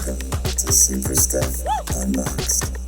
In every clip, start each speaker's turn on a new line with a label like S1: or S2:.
S1: Welcome to Super Stuff Unboxed.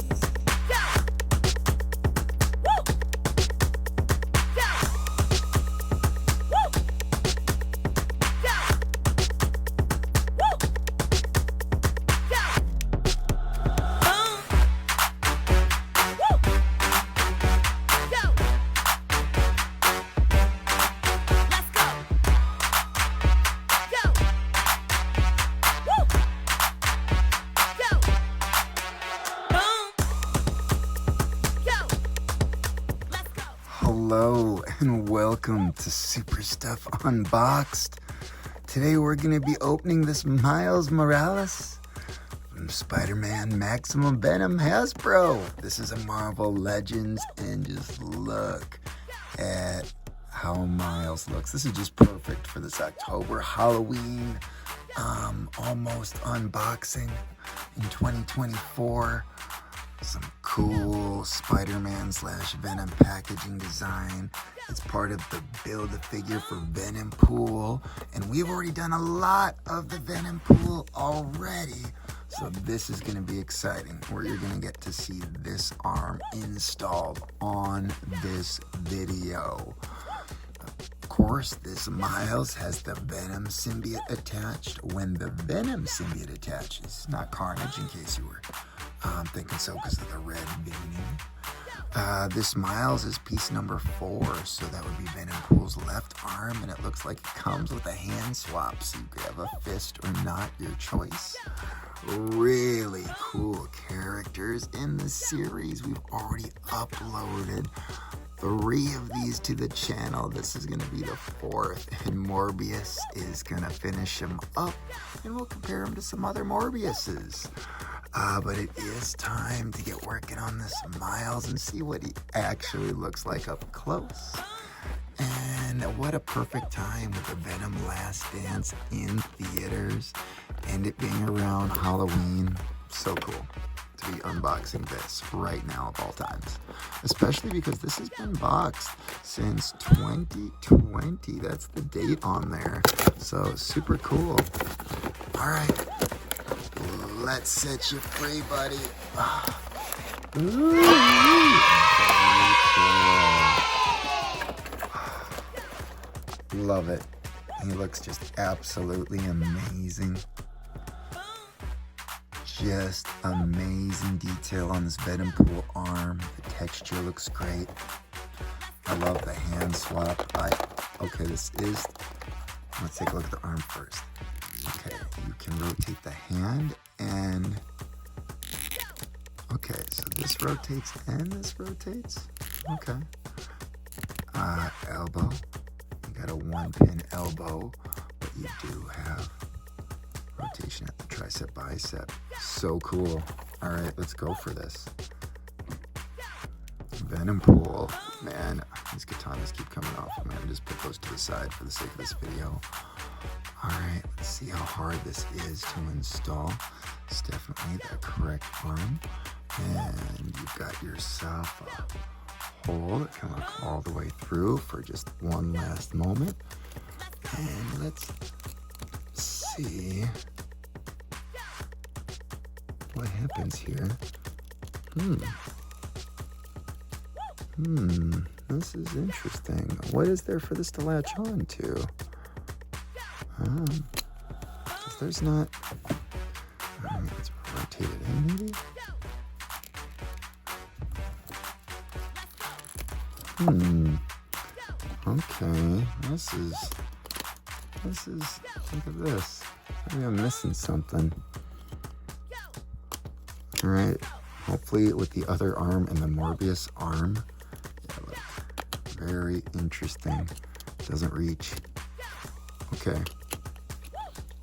S1: Hello and welcome to Super Stuff Unboxed. Today we're going to be opening this Miles Morales from Spider-Man Maximum Venom Hasbro. This is a Marvel Legends, and just look at how Miles looks. This is just perfect for this October Halloween almost unboxing in 2024. Some cool Spider-Man / Venom packaging design. It's part of the Build-A-Figure for Venompool, and we've already done a lot of the Venompool already, so this is going to be exciting, where you're going to get to see this arm installed on this video. Of course, this Miles has the Venom symbiote attached when the Venom symbiote attaches, not Carnage, in case you were thinking so because of the red veining. This Miles is piece number 4, so that would be Venompool's left arm, and it looks like it comes with a hand swap, so you could have a fist or not, your choice. Really cool characters in the series. We've already uploaded 3 of these to the channel. This is going to be the 4th, and Morbius is going to finish him up, and we'll compare him to some other Morbiuses. But it is time to get working on this Miles and see what he actually looks like up close. And what a perfect time with the Venom Last Dance in theaters and it being around Halloween. So cool to be unboxing this right now of all times, especially because this has been boxed since 2020. That's the date on there, so super cool. All right, let's set you free, buddy. Love it. He looks just absolutely amazing. Just amazing detail on this Venompool arm. The texture looks great. I love the hand swap. Okay, let's take a look at the arm first. Okay, you can rotate the hand, and okay, so this rotates and this rotates. Okay. Elbow. You got a 1-pin elbow, but you do have rotation at the tricep bicep. So cool. All right, let's go for this. Venompool. Man, these katanas keep coming off. I'm gonna just put those to the side for the sake of this video. All right, let's see how hard this is to install. It's definitely the correct arm. And you've got yourself a hole that can look all the way through for just one last moment. And let's see what happens here. This is interesting. What is there for this to latch on to? There's not. All right, let's rotate it in, maybe. Okay, this is, look at this. Maybe I'm missing something. All right, hopefully with the other arm and the Morbius arm. Yeah, look, very interesting. Doesn't reach. Okay.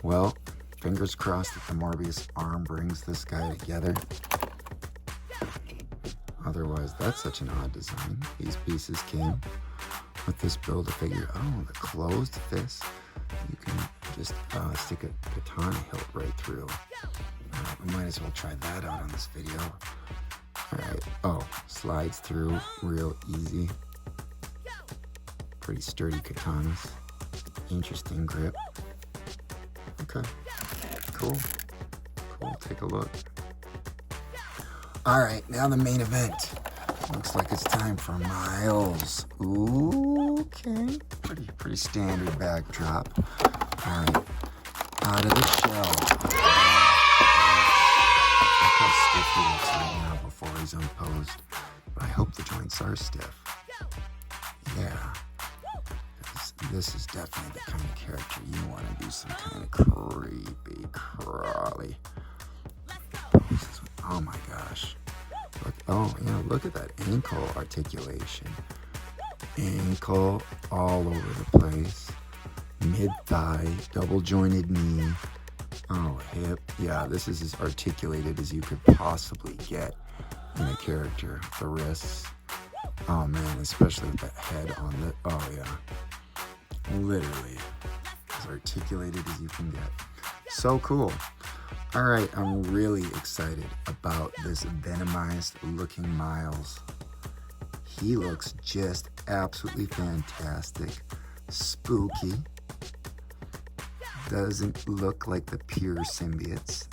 S1: Well, fingers crossed that the Morbius arm brings this guy together. Otherwise, that's such an odd design. These pieces came with this Build-A-Figure. Oh, the closed fist. You can just stick a katana hilt right through. We might as well try that out on this video. All right. Oh, slides through real easy. Pretty sturdy katanas. Interesting grip. Okay. Cool. cool. Take a look. All right, now the main event. Looks like it's time for Miles. Ooh, okay. Pretty standard backdrop. All right, out of the shell. Look how stiff he looks right now before he's unposed. But I hope the joints are stiff. Yeah. This is definitely the kind of character you want to do some kind of creepy, crawly poses. Oh my gosh. Look, oh, look at that ankle articulation. Ankle all over the place. Mid-thigh, double jointed knee. Oh, hip. Yeah, this is as articulated as you could possibly get in a character. The wrists. Oh man, especially with that head on the, oh yeah. Literally as articulated as you can get. So cool. All right, I'm really excited about this venomized looking Miles. He looks just absolutely fantastic. Spooky. Doesn't look like the pure symbiotes,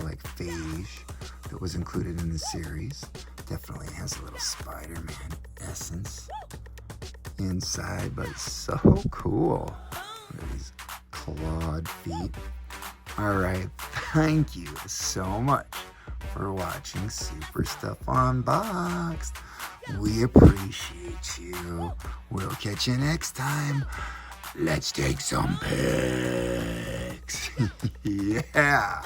S1: like Phage that was included in the series. Definitely has a little Spider-Man essence inside, but so cool. Look at these clawed feet. All right, thank you so much for watching Super Stuff Unboxed. We appreciate you. We'll catch you next time. Let's take some pics. Yeah.